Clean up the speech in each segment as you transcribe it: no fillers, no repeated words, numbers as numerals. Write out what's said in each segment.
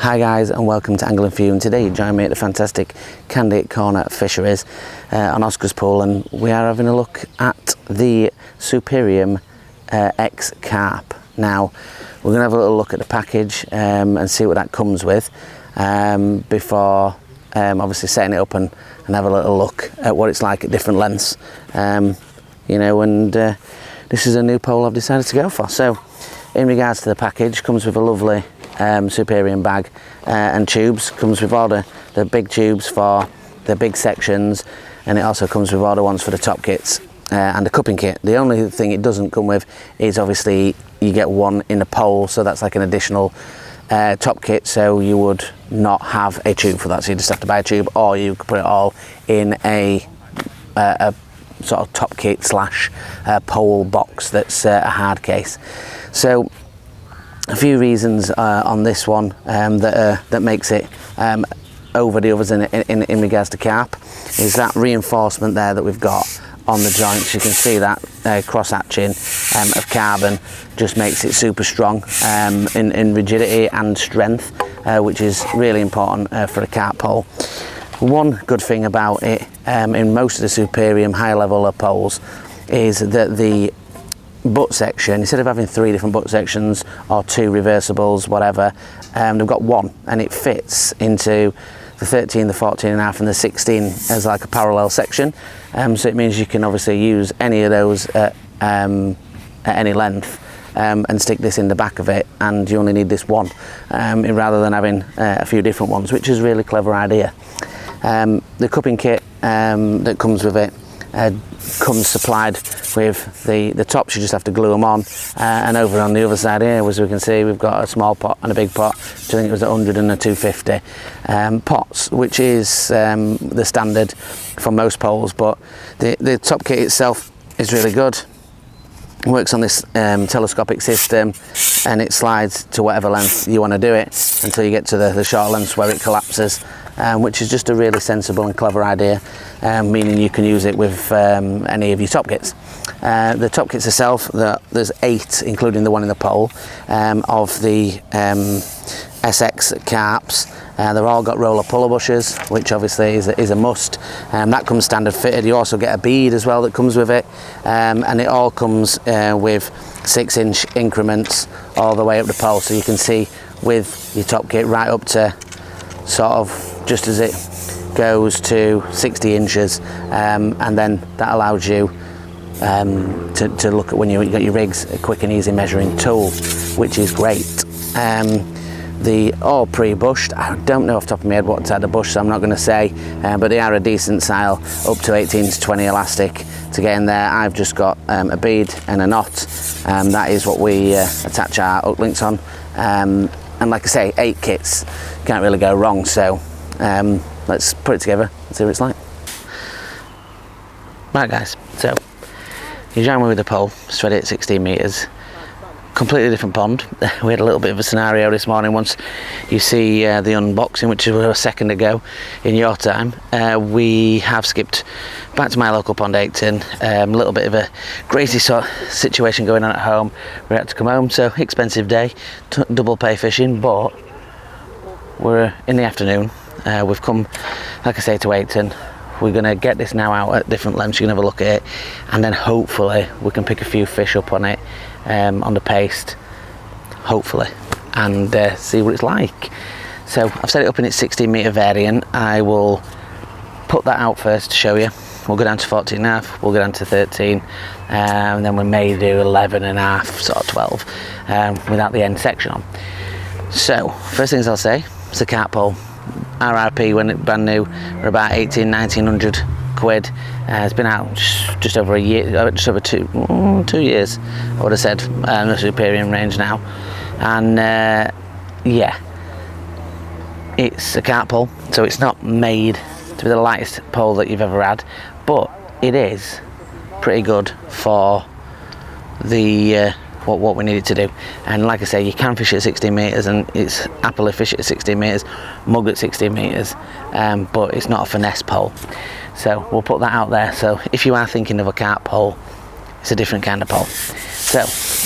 Hi guys, and welcome to Angling For You, and today you join me at the fantastic Candy Corner Fisheries on Oscar's Pool, and we are having a look at the Superium X Carp. Now we're going to have a little look at the package and see what that comes with before obviously setting it up and have a little look at what it's like at different lengths, you know, and this is a new pole I've decided to go for. So in regards to the package, comes with a lovely Superium bag and tubes. Comes with all the big tubes for the big sections, and it also comes with all the ones for the top kits and the cupping kit. The only thing it doesn't come with is obviously you get one in the pole, so that's like an additional top kit, so you would not have a tube for that, so you just have to buy a tube, or you could put it all in a sort of top kit slash pole box that's a hard case. So a few reasons on this one that makes it over the others in regards to carp is that reinforcement there that we've got on the joints. You can see that cross hatching of carbon just makes it super strong in rigidity and strength, which is really important for a carp pole. One good thing about it in most of the Superium high level poles is that the butt section, instead of having 3 different butt sections or 2 reversibles, whatever, they've got one, and it fits into the 13, the 14.5 and the 16 as like a parallel section, so it means you can obviously use any of those at any length and stick this in the back of it, and you only need this one rather than having a few different ones, which is a really clever idea. The cupping kit that comes with it comes supplied with the tops. You just have to glue them on, and over on the other side here, as we can see, we've got a small pot and a big pot, which I think it was 100 and a 250 pots, which is the standard for most poles, but the top kit itself is really good. It works on this telescopic system, and it slides to whatever length you want to do it until you get to the short lengths where it collapses, which is just a really sensible and clever idea, meaning you can use it with any of your top kits. The top kits itself, there's 8, including the one in the pole, of the SX carps. They've all got roller puller bushes, which obviously is a must. That comes standard fitted. You also get a bead as well that comes with it, and it all comes with 6-inch increments all the way up the pole, so you can see with your top kit right up to sort of just as it goes to 60 inches, and then that allows you to look at when you get your rigs a quick and easy measuring tool, which is great. The all pre-bushed, I don't know off the top of my head what type of bush, so I'm not going to say, but they are a decent style, up to 18 to 20 elastic to get in there. I've just got a bead and a knot, that is what we attach our hook links on, and like I say, 8 kits, can't really go wrong, so let's put it together and see what it's like. Right guys, so you join me with the pole, straight at 16 metres. Completely different pond. We had a little bit of a scenario this morning. Once you see the unboxing, which was a second ago in your time, we have skipped back to my local pond, Acton. A little bit of a crazy sort of situation going on at home. We had to come home, so expensive day, double pay fishing, but we're in the afternoon. We've come, like I say, to Acton. We're going to get this now out at different lengths. You can have a look at it, and then hopefully we can pick a few fish up on it, on the paste, hopefully, and see what it's like. So I've set it up in its 16 metre variant. I will put that out first to show you. We'll go down to 14.5, we'll go down to 13, and then we may do 11.5, sort of 12, without the end section on. So first things I'll say, it's a carp pole. RRP when it brand new were about 1900 quid. It's been out just over a year, just over 2 years, I would have said, in the Superium range now. And yeah, it's a carp pole, so it's not made to be the lightest pole that you've ever had, but it is pretty good for the what we need it to do. And like I say, you can fish at 16 metres, and it's happily fish at 16 metres, mug at 16 metres, but it's not a finesse pole. So we'll put that out there. So if you are thinking of a carp pole, it's a different kind of pole. So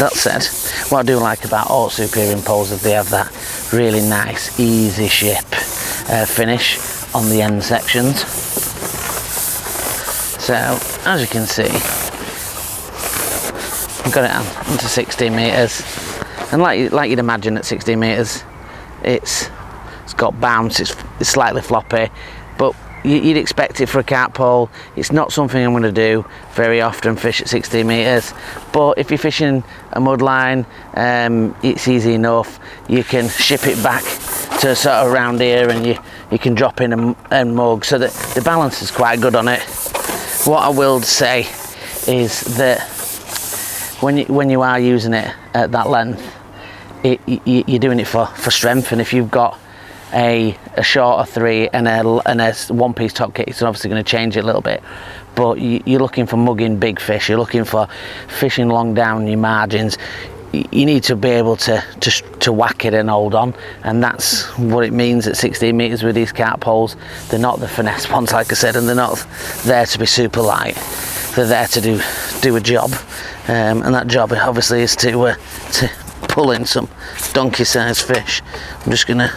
that said, what I do like about all Superium poles is they have that really nice easy ship finish on the end sections. So as you can see, I've got it into 16 metres, and like you'd imagine at 16 metres, it's got bounce, it's slightly floppy, but you'd expect it for a carp pole. It's not something I'm going to do very often, fish at 16 metres, but if you're fishing a mud line, it's easy enough. You can ship it back to sort of around here, and you can drop in a mug, so that the balance is quite good on it. What I will say is that when you are using it at that length, you're doing it for strength, and if you've got a shorter 3 and a one-piece top kit, it's obviously going to change it a little bit, but you're looking for mugging big fish, you're looking for fishing long down your margins. You need to be able to whack it and hold on, and that's what it means at 16 metres with these carp poles. They're not the finesse ones, like I said, and they're not there to be super light. They're there to do a job, and that job obviously is to pull in some donkey-sized fish. I'm just going to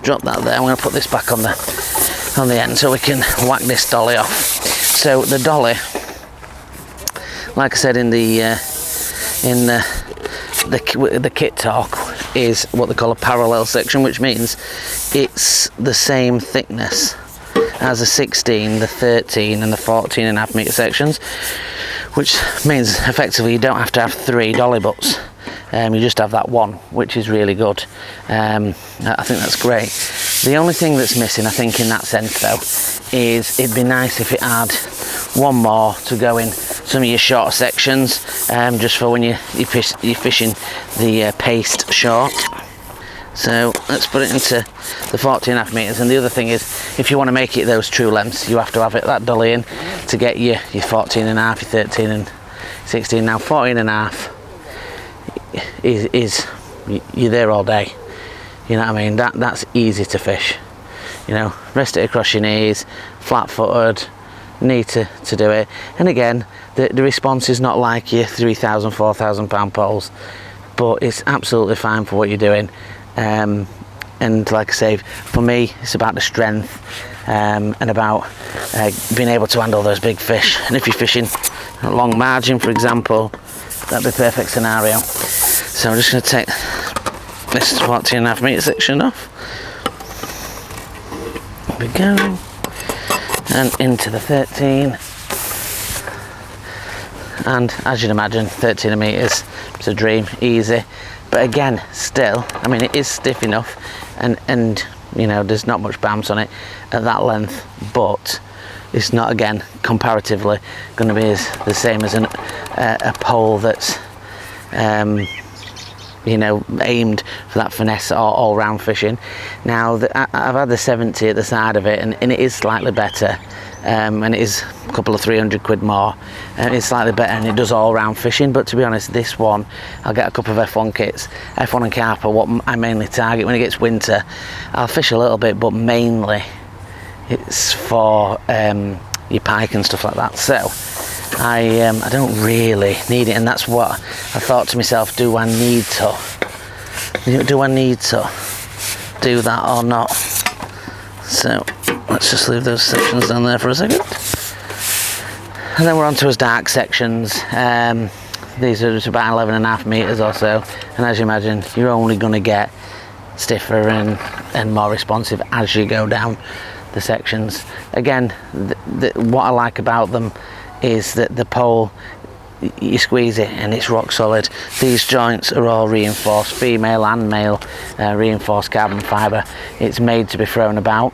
drop that there. I'm going to put this back on the end so we can whack this dolly off. So the dolly, like I said in the kit talk, is what they call a parallel section, which means it's the same thickness as the 16, the 13 and the 14.5 metre sections, which means effectively you don't have to have 3 dolly butts. You just have that one, which is really good. I think that's great. The only thing that's missing, I think, in that sense though, is it'd be nice if it had one more to go in some of your shorter sections, just for when you're fishing the paste short. So let's put it into the 14.5 metres, and the other thing is, if you want to make it those true lengths, you have to have it that dolly in to get your 14.5, your 13 and 16. Now 14.5 is you're there all day, you know what I mean. That's easy to fish, you know, rest it across your knees, flat footed, need to do it. And again, the response is not like your 3,000, 4,000 pound poles, but it's absolutely fine for what you're doing. And like I say, for me, it's about the strength, and about being able to handle those big fish. And if you're fishing a long margin, for example, that'd be a perfect scenario. So I'm just going to take this 14.5 metre section off. There we go. And into the 13. And as you'd imagine, 13 metres, it's a dream, easy. But again, still, I mean, it is stiff enough, and you know, there's not much bounce on it at that length, but it's not, again, comparatively going to be the same as a pole that's you know, aimed for that finesse all round fishing. Now I've had the 70 at the side of it, and it is slightly better, and it is a couple of 300 quid more, and it's slightly better, and it does all round fishing. But to be honest, this one, I'll get a couple of F1 kits. F1 and carp are what I mainly target. When it gets winter, I'll fish a little bit, but mainly it's for your pike and stuff like that. So I don't really need it, and that's what I thought to myself, do I need to do that or not? So let's just leave those sections down there for a second, and then we're on to his dark sections. These are just about 11.5 metres or so, and as you imagine, you're only going to get stiffer and more responsive as you go down the sections. Again, what I like about them is that the pole, you squeeze it and it's rock solid. These joints are all reinforced, female and male, reinforced carbon fibre. It's made to be thrown about,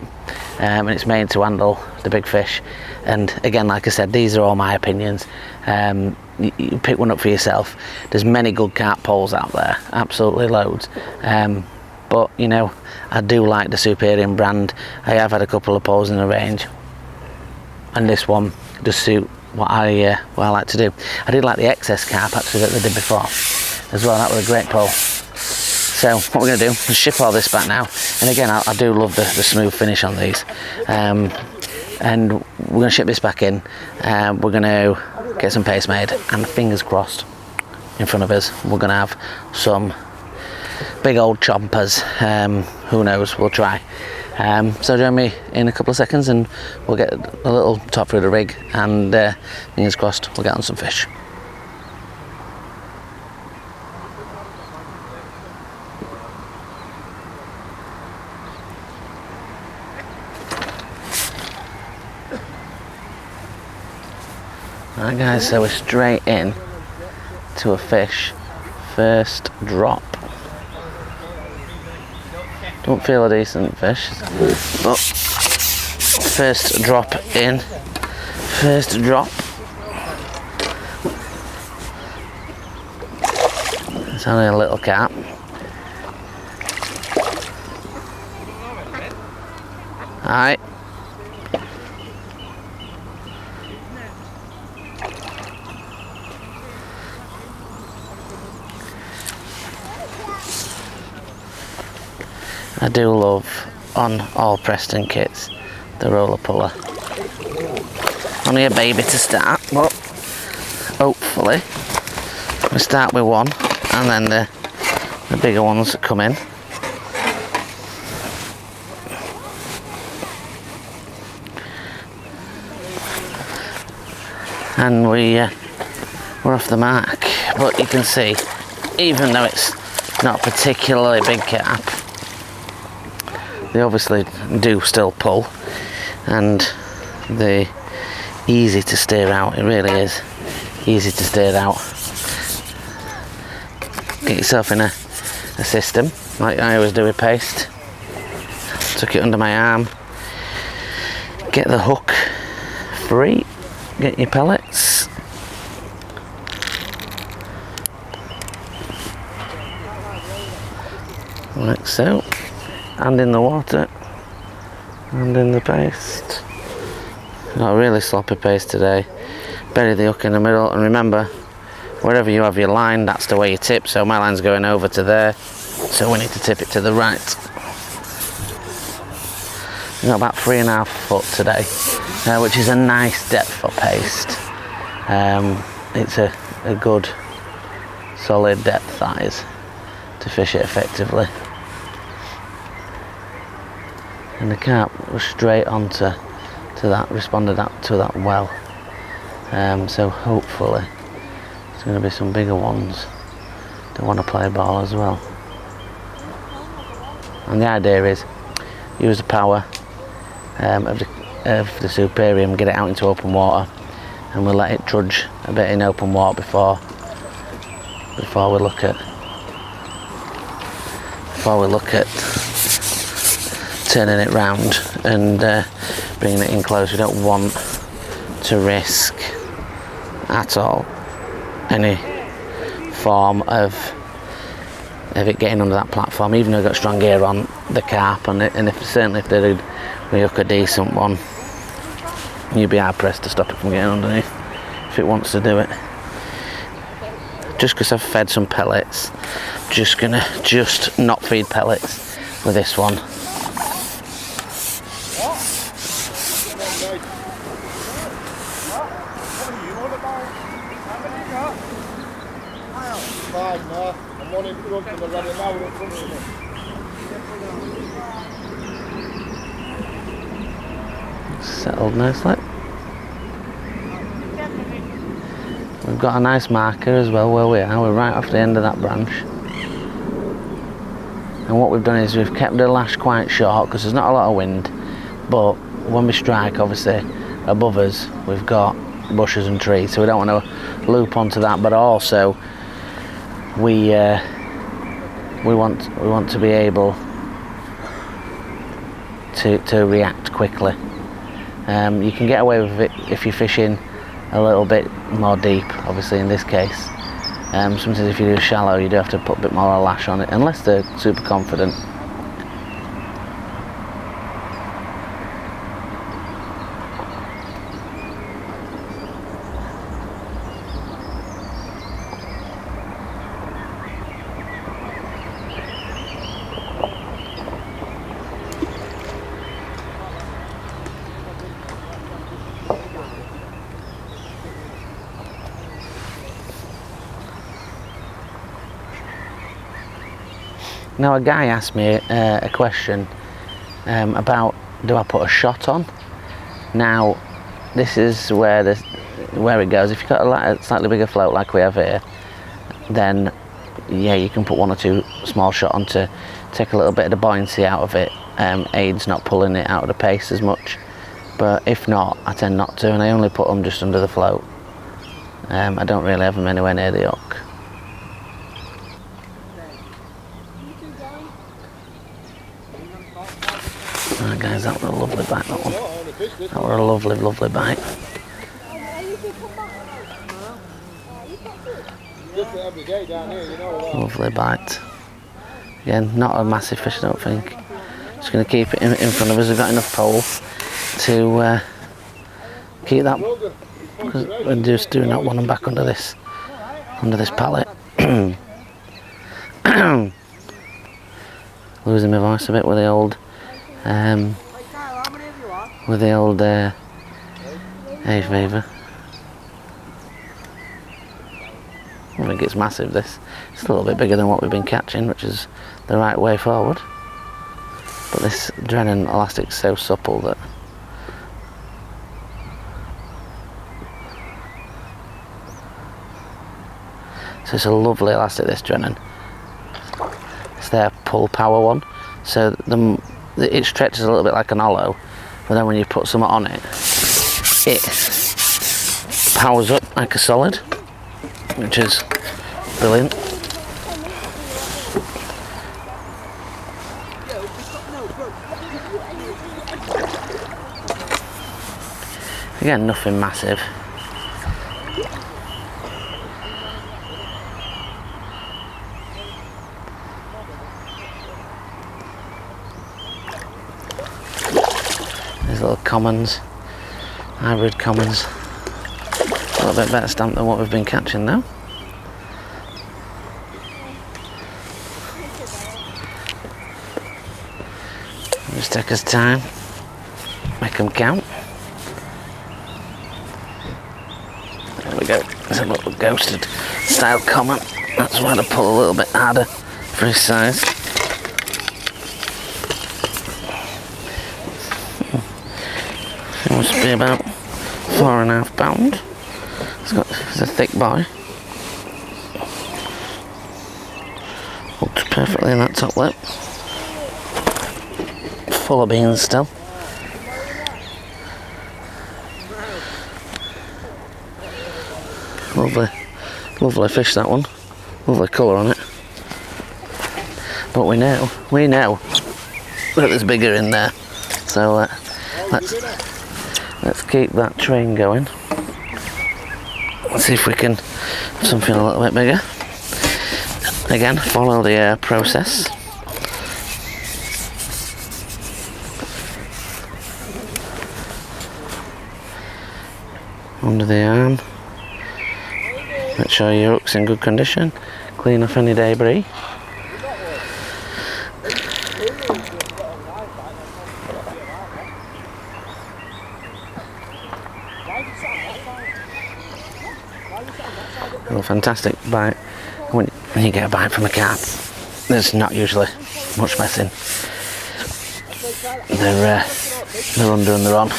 and it's made to handle the big fish. And again, like I said, these are all my opinions. You pick one up for yourself. There's many good carp poles out there, absolutely loads, but you know, I do like the Superium brand. I have had a couple of poles in the range, and this one does suit what I like to do. I did like the XS carp actually that they did before as well. That was a great pull. So what we're going to do is ship all this back now, and again I do love the smooth finish on these, and we're going to ship this back in. We're going to get some paste made, and fingers crossed in front of us we're going to have some big old chompers. Who knows, we'll try. So join me in a couple of seconds and we'll get a little top through the rig, and fingers crossed we'll get on some fish. Alright guys, so we're straight in to a fish. First drop. Don't feel a decent fish, but first drop in. First drop. It's only a little carp. Alright. I do love, on all Preston kits, the roller puller. Only a baby to start, but hopefully we start with one and then the bigger ones come in. And we're off the mark, but you can see, even though it's not a particularly big carp, they obviously do still pull, and they're easy to steer out. It really is easy to steer out. Get yourself in a system like I always do with paste. Tuck it under my arm, get the hook free, get your pellets, like so. And in the water, and in the paste. Got a really sloppy paste today. Bury the hook in the middle, and remember, wherever you have your line, that's the way you tip. So my line's going over to there, so we need to tip it to the right. We've got about 3.5 foot today, which is a nice depth for paste. It's a good, solid depth, that is, to fish it effectively. And the carp was straight onto that, responded to that well. So hopefully there's going to be some bigger ones that want to play ball as well. And the idea is use the power of the Superium, get it out into open water, and we'll let it trudge a bit in open water before we look at turning it round and bringing it in close. We don't want to risk at all any form of it getting under that platform, even though we've got strong gear on the carp, and certainly if they did hook a decent one, you'd be hard pressed to stop it from getting underneath if it wants to do it. Just because I've fed some pellets, just not feed pellets with this one. Settled nicely. We've got a nice marker as well where we are. We're right off the end of that branch. And what we've done is we've kept the lash quite short because there's not a lot of wind, but when we strike, obviously above us we've got bushes and trees, so we don't want to loop onto that, but also we want to be able to react quickly. You can get away with it if you're fishing a little bit more deep, obviously in this case. Sometimes if you do shallow, you do have to put a bit more lash on it, unless they're super confident. Now a guy asked me a question about, do I put a shot on? Now this is where it goes. If you've got a slightly bigger float like we have here, then yeah, you can put 1 or 2 small shot on to take a little bit of the buoyancy out of it. Aids not pulling it out of the pace as much, but if not, I tend not to, and I only put them just under the float. I don't really have them anywhere near the hook. Alright guys, that was a lovely bite, that one. That was a lovely, lovely bite. Lovely bite. Again, not a massive fish, I don't think. Just going to keep it in front of us. We've got enough pole to keep that, because we just do not want them back under this pallet. Losing my voice a bit with the old hay fever. I think it's massive, this. It's a little bit bigger than what we've been catching, which is the right way forward. But this Drennan elastic's so supple that so it's a lovely elastic, this Drennan. It's their pull power one, so it stretches a little bit like an hollow, but then when you put something on it, it powers up like a solid, which is brilliant. Again, nothing massive. These little commons, hybrid commons. A little bit better stamp than what we've been catching now. Just take us time, make them count. There we go, there's a little ghosted style common. That's why to pull a little bit harder for his size. It must be about 4.5 pounds. It's a thick boy. Hooked perfectly in that top lip. Full of beans still. Lovely, lovely fish, that one. Lovely colour on it. But we know that there's bigger in there. So let's keep that train going. Let's see if we can have something a little bit bigger. Again, follow the process. Under the arm. Make sure your hook's in good condition. Clean off any debris. A fantastic bite. When you get a bite from a carp, there's not usually much messing. They're under and they're on.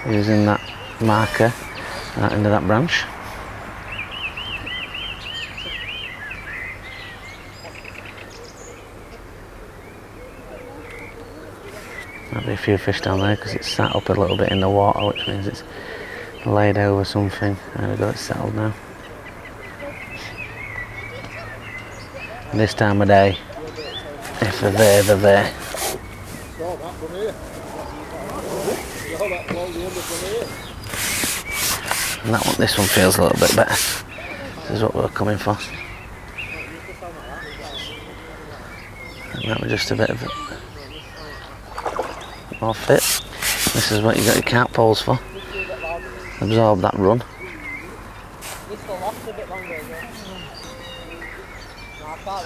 Using that marker at the end of that branch. Might be a few fish down there because it's sat up a little bit in the water, which means it's laid over something. There we go, it's settled now. And this time of day, if they're there, they're there. And that one, this one feels a little bit better. This is what we're coming for. And that was just a bit of it. More fit. This is what you got your carp poles for. Absorb that run.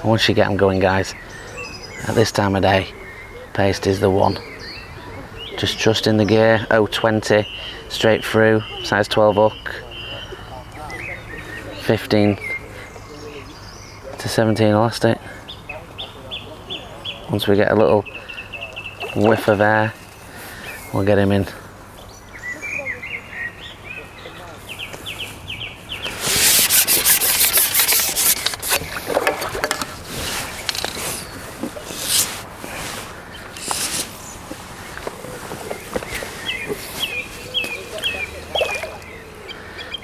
Once you get them going, guys, at this time of day, paste is the one. Just trust in the gear. 020 straight through, size 12 hook. 15 to 17 elastic. Once we get a little whiff of air, we'll get him in.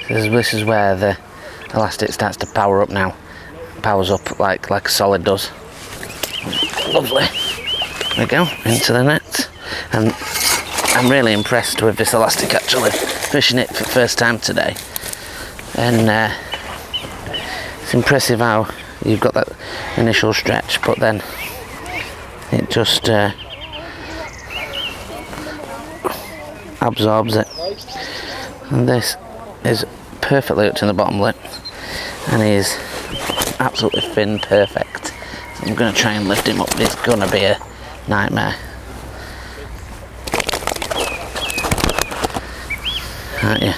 This is where the elastic starts to power up now. Powers up like a solid does. Lovely. There we go, into the net. And I'm really impressed with this elastic actually. Fishing it for the first time today. And it's impressive how you've got that initial stretch, but then it just absorbs it. And this is perfectly up to the bottom lip, and he's absolutely fin perfect. So I'm going to try and lift him up. It's going to be a nightmare. Aren't you?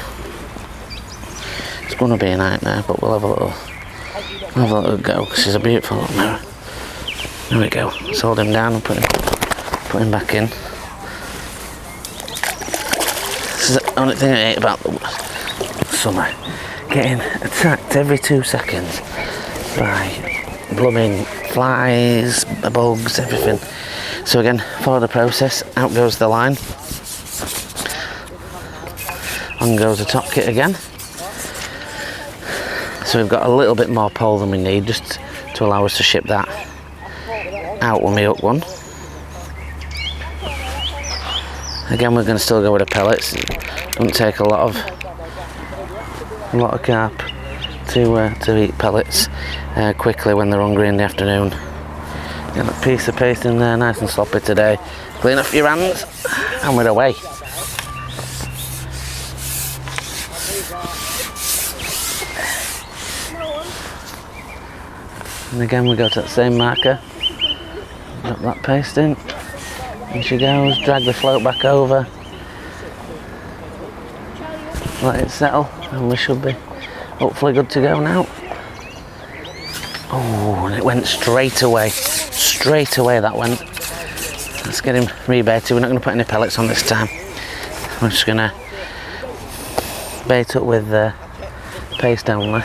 It's going to be a nightmare, but we'll have a little go, because he's a beautiful little mirror. There we go. Let's hold him down and put him back in. This is the only thing I hate about the summer, getting attacked every 2 seconds by blooming flies, bugs, everything. So again, follow the process. Out goes the line, on goes the top kit again. So we've got a little bit more pole than we need, just to allow us to ship that out when we hook one. Again, we're going to still go with the pellets. Don't take a lot of carp to eat pellets quickly when they're hungry in the afternoon. Get that piece of paste in there, nice and sloppy today. Clean off your hands, and we're away. And again, we go to that same marker. Drop that paste in. In she goes. Drag the float back over. Let it settle, and we should be hopefully good to go now. Oh, and it went straight away. Straight away that went. Let's get him rebaited. We're not going to put any pellets on this time. I'm just going to bait up with paste only.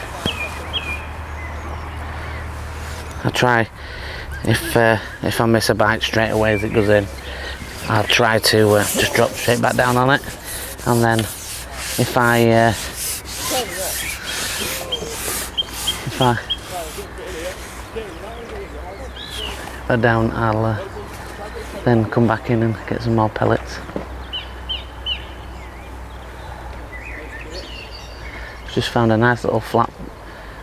I'll try, if I miss a bite straight away as it goes in, I'll try to just drop straight back down on it, and then if I down, I'll then come back in and get some more pellets. Just found a nice little flat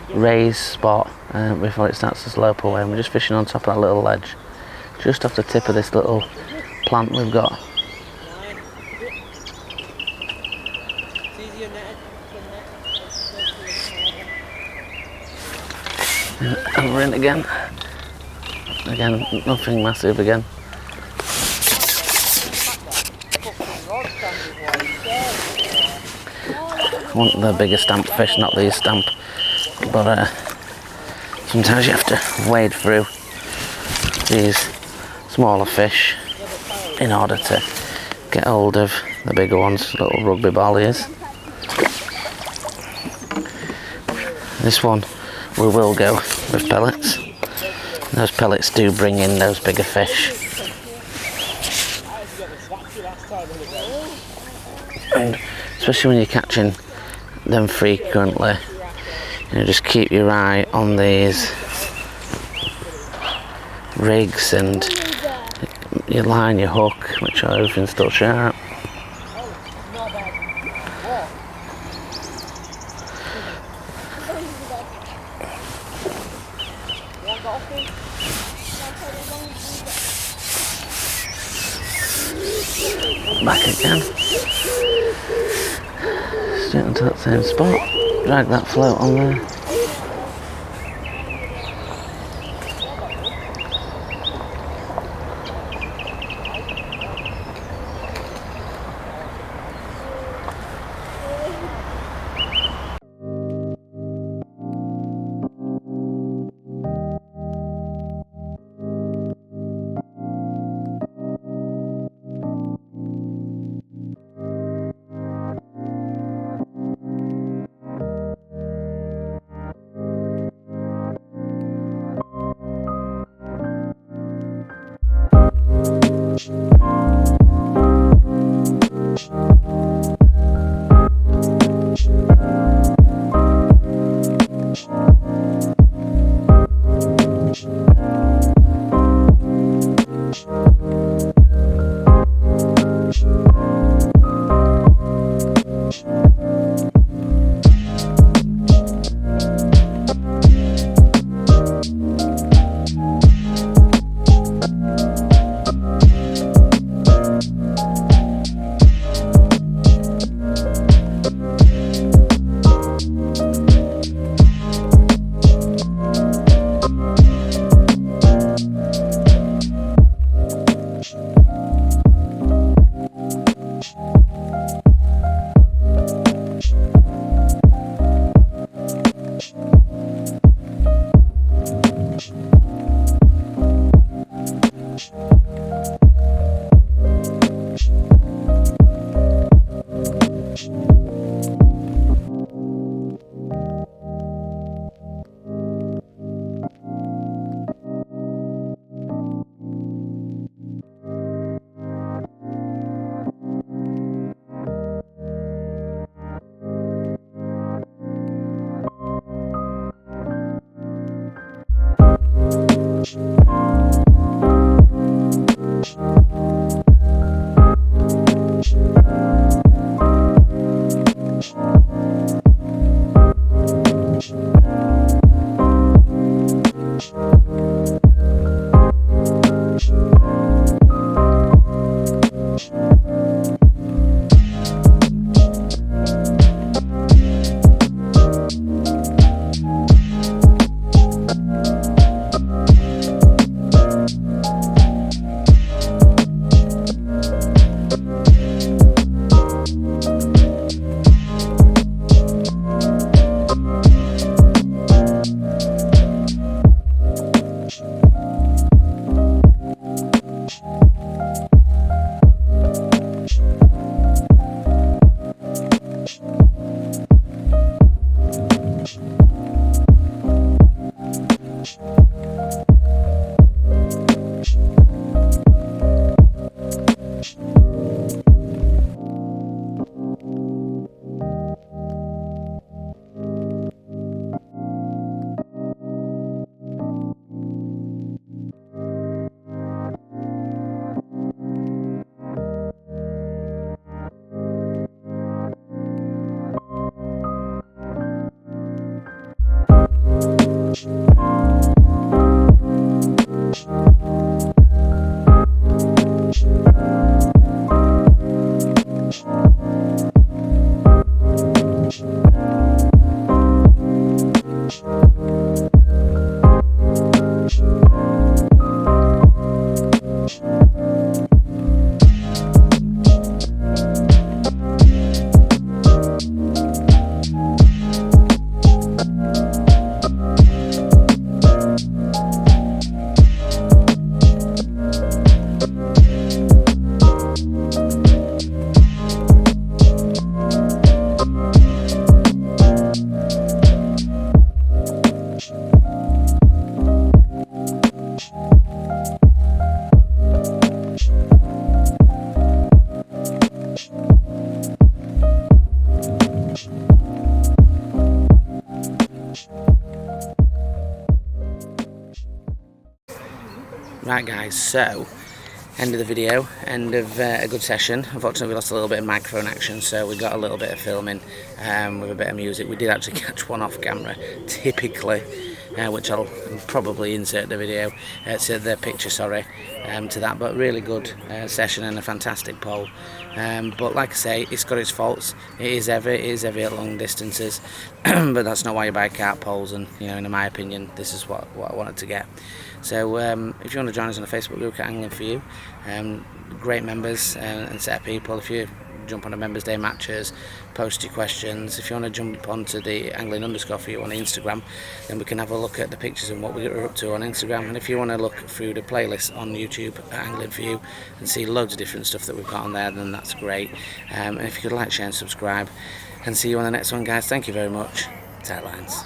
raised spot before it starts to slope away, and we're just fishing on top of that little ledge, just off the tip of this little plant we've got. And we're in again. Again, nothing massive again. I want the bigger stamp fish, not these stamp, but sometimes you have to wade through these smaller fish in order to get hold of the bigger ones, little rugby ball ears. This one we will go with pellets. Those pellets do bring in those bigger fish. And especially when you're catching them frequently, you know, just keep your eye on these rigs and your line, your hook, make sure everything's still sharp. Back again. Straight onto that same spot. Drag that float on there. Right guys, so end of the video, end of a good session. Unfortunately we lost a little bit of microphone action, so we got a little bit of filming with a bit of music. We did actually catch one off camera, typically, which I'll probably insert the video, the picture, sorry, to that. But really good session and a fantastic pole. But like I say, it's got its faults. It is heavy at long distances, but that's not why you buy carp poles. And you know, in my opinion, this is what I wanted to get. So if you want to join us on the Facebook group at Angling For You, great members and set of people. If you jump on the Members Day matches, post your questions. If you want to jump onto the angling_for you on Instagram, then we can have a look at the pictures and what we're up to on Instagram. And if you want to look through the playlist on YouTube at Angling For You and see loads of different stuff that we've got on there, then that's great. And if you could like, share and subscribe, and see you on the next one guys. Thank you very much. Tight lines.